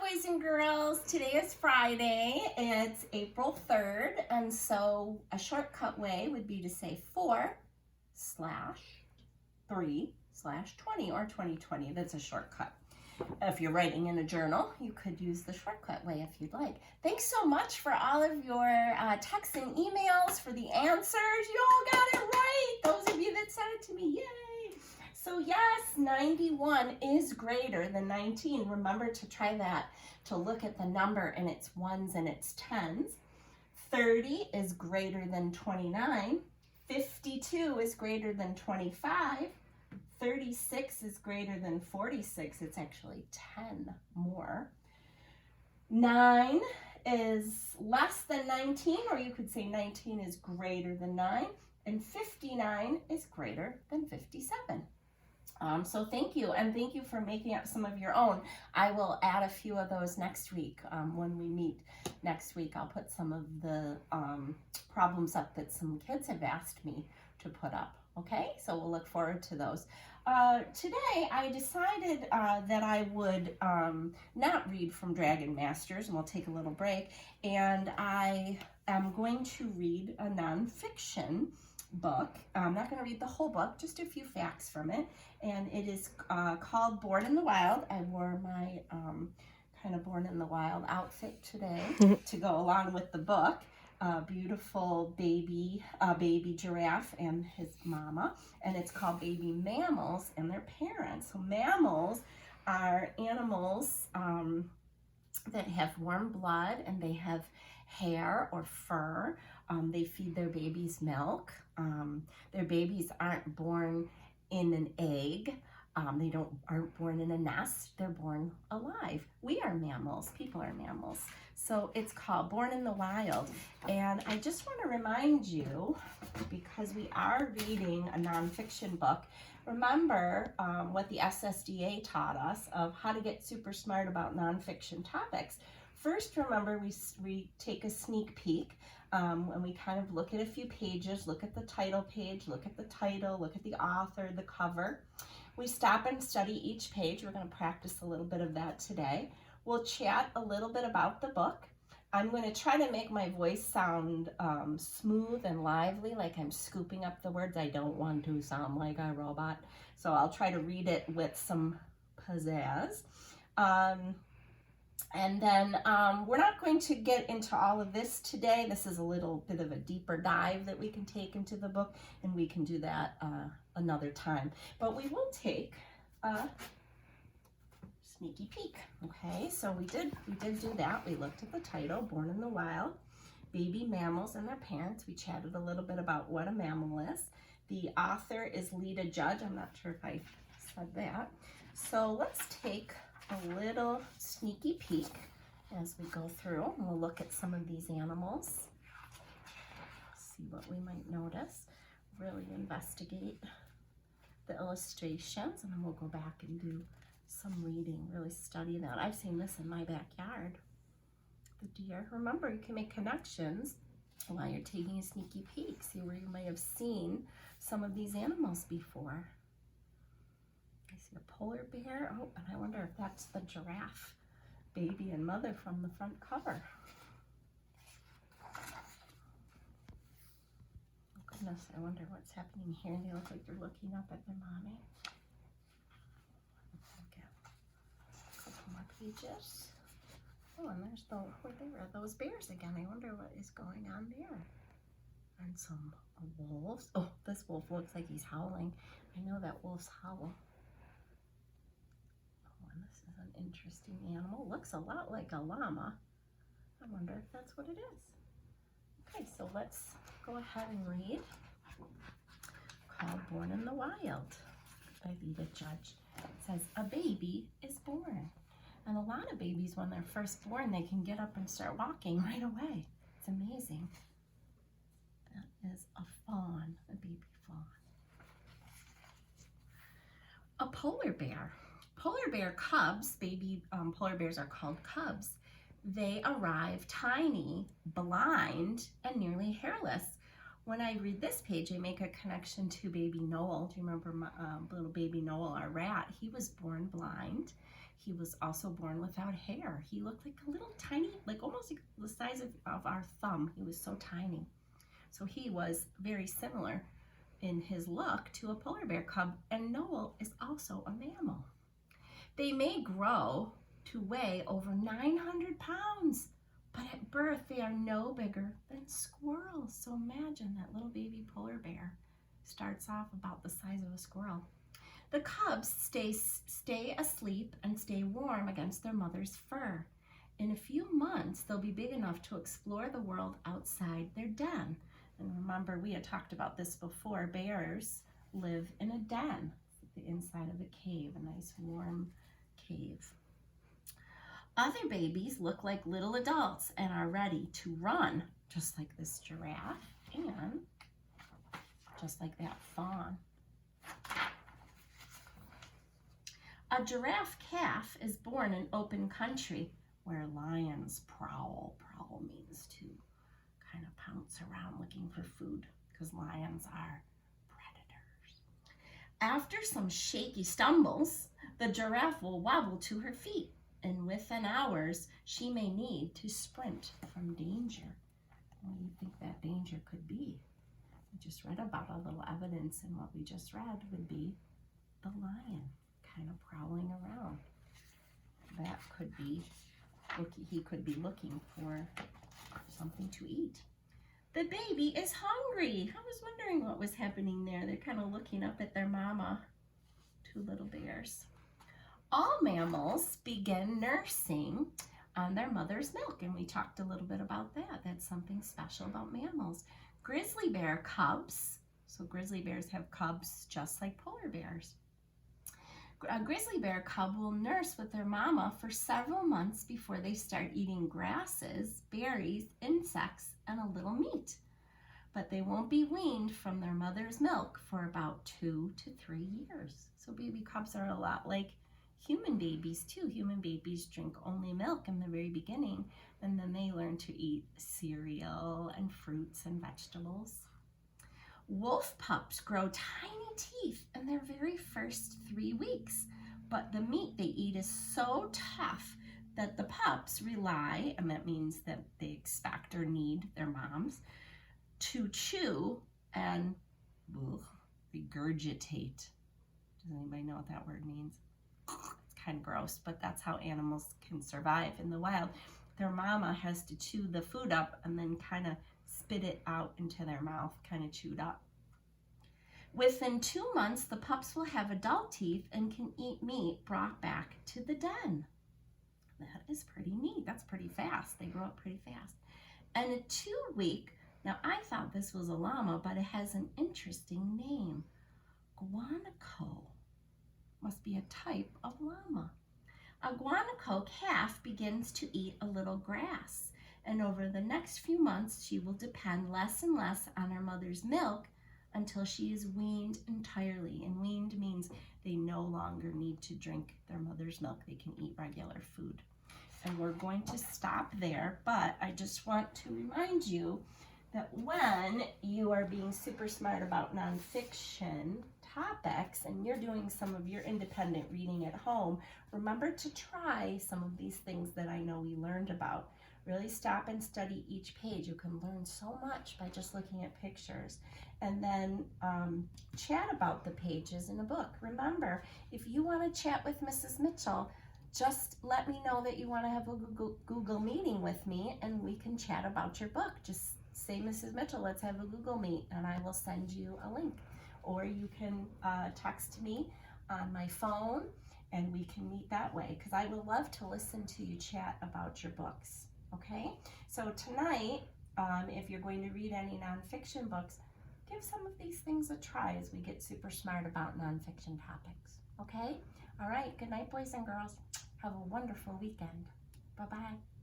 boys and girls. Today is Friday. It's April 3rd, and so a shortcut way would be to say 4/3/20 or 2020. That's a shortcut. If you're writing in a journal, you could use the shortcut way if you'd like. Thanks so much for all of your texts and emails, for the answers. You all got it right. Those of you that sent it to me, yay. So yes, 91 is greater than 19. Remember to try that, to look at the number in its ones and its tens. 30 is greater than 29. 52 is greater than 25. 36 is greater than 46. It's actually 10 more. 9 is less than 19, or you could say 19 is greater than 9. And 59 is greater than 57. So thank you, and thank you for making up some of your own. I will add a few of those next week. When we meet next week, I'll put some of the problems up that some kids have asked me to put up. Okay, so we'll look forward to those. Today, I decided that I would not read from Dragon Masters, and we'll take a little break, and I am going to read a nonfiction book. I'm not going to read the whole book, just a few facts from it, and it is called Born in the Wild. I wore my kind of Born in the Wild outfit today to go along with the book. Beautiful baby giraffe and his mama, and it's called Baby Mammals and Their Parents. So mammals are animals that have warm blood, and they have hair or fur. They feed their babies milk. Their babies aren't born in an egg. They aren't born in a nest. They're born alive. We are mammals. People are mammals. So it's called Born in the Wild. And I just want to remind you, because we are reading a nonfiction book, remember what the SSDA taught us of how to get super smart about nonfiction topics. First, remember, we take a sneak peek and we kind of look at a few pages, look at the title page, look at the title, look at the author, the cover. We stop and study each page. We're going to practice a little bit of that today. We'll chat a little bit about the book. I'm going to try to make my voice sound smooth and lively, like I'm scooping up the words. I don't want to sound like a robot, so I'll try to read it with some pizzazz. And then we're not going to get into all of this today. This is a little bit of a deeper dive that we can take into the book, and we can do that another time. But we will take a sneaky peek. Okay, so we did do that. We looked at the title, Born in the Wild, Baby Mammals and Their Parents. We chatted a little bit about what a mammal is. The author is Lita Judge. I'm not sure if I said that. So let's take a little sneaky peek as we go through. We'll look at some of these animals, see what we might notice, really investigate the illustrations, and then we'll go back and do some reading, really study that. I've seen this in my backyard. The deer. Remember, you can make connections while you're taking a sneaky peek. See where you may have seen some of these animals before. I see a polar bear. Oh, and I wonder if that's the giraffe, baby and mother from the front cover. Oh goodness, I wonder what's happening here. They look like they're looking up at their mommy. Okay. A couple more pages. Oh, and there's there are those bears again. I wonder what is going on there. And some wolves. Oh, this wolf looks like he's howling. I know that wolves howl. This is an interesting animal. Looks a lot like a llama. I wonder if that's what it is. Okay, so let's go ahead and read. Called Born in the Wild by Lita Judge. It says, a baby is born. And a lot of babies, when they're first born, they can get up and start walking right away. It's amazing. That is a fawn, a baby fawn. A polar bear. Polar bear cubs, baby polar bears are called cubs. They arrive tiny, blind, and nearly hairless. When I read this page, I make a connection to baby Noel. Do you remember little baby Noel, our rat? He was born blind. He was also born without hair. He looked like a little tiny, like almost like the size of our thumb. He was so tiny. So he was very similar in his look to a polar bear cub, and Noel is also a mammal. They may grow to weigh over 900 pounds, but at birth they are no bigger than squirrels. So imagine that little baby polar bear starts off about the size of a squirrel. The cubs stay asleep and stay warm against their mother's fur. In a few months, they'll be big enough to explore the world outside their den. And remember, we had talked about this before. Bears live in a den, the inside of a cave, a nice warm cave. Other babies look like little adults and are ready to run, just like this giraffe and just like that fawn. A giraffe calf is born in open country where lions prowl. Prowl means to kind of pounce around looking for food, because lions are predators. After some shaky stumbles, the giraffe will wobble to her feet, and within hours, she may need to sprint from danger. What do you think that danger could be? We just read about a little evidence, and what we just read would be the lion kind of prowling around. That could be, he could be looking for something to eat. The baby is hungry. I was wondering what was happening there. They're kind of looking up at their mama, two little bears. All mammals begin nursing on their mother's milk, and we talked a little bit about that. That's something special about mammals. Grizzly bear cubs, so grizzly bears have cubs just like polar bears. A grizzly bear cub will nurse with their mama for several months before they start eating grasses, berries, insects, and a little meat. But they won't be weaned from their mother's milk for about 2 to 3 years. So baby cubs are a lot like human babies too. Human babies drink only milk in the very beginning, and then they learn to eat cereal and fruits and vegetables. Wolf pups grow tiny teeth in their very first 3 weeks, but the meat they eat is so tough that the pups rely, and that means that they expect or need their moms, to chew and regurgitate. Does anybody know what that word means? It's kind of gross, but that's how animals can survive in the wild. Their mama has to chew the food up and then kind of spit it out into their mouth, kind of chewed up. Within 2 months, the pups will have adult teeth and can eat meat brought back to the den. That is pretty neat. That's pretty fast. They grow up pretty fast. And a 2-week, now I thought this was a llama, but it has an interesting name. Guanaco. Must be a type of llama. A guanaco calf begins to eat a little grass, and over the next few months, she will depend less and less on her mother's milk until she is weaned entirely. And weaned means they no longer need to drink their mother's milk. They can eat regular food. And we're going to stop there, but I just want to remind you that when you are being super smart about nonfiction topics and you're doing some of your independent reading at home, remember to try some of these things that I know we learned about. Really stop and study each page. You can learn so much by just looking at pictures. And then chat about the pages in a book. Remember, if you want to chat with Mrs. Mitchell, just let me know that you want to have a Google meeting with me and we can chat about your book. Just say, Mrs. Mitchell, let's have a Google Meet, and I will send you a link. Or you can text me on my phone and we can meet that way, because I would love to listen to you chat about your books. Okay, so tonight, if you're going to read any nonfiction books, give some of these things a try as we get super smart about nonfiction topics. Okay, all right, good night, boys and girls. Have a wonderful weekend. Bye-bye.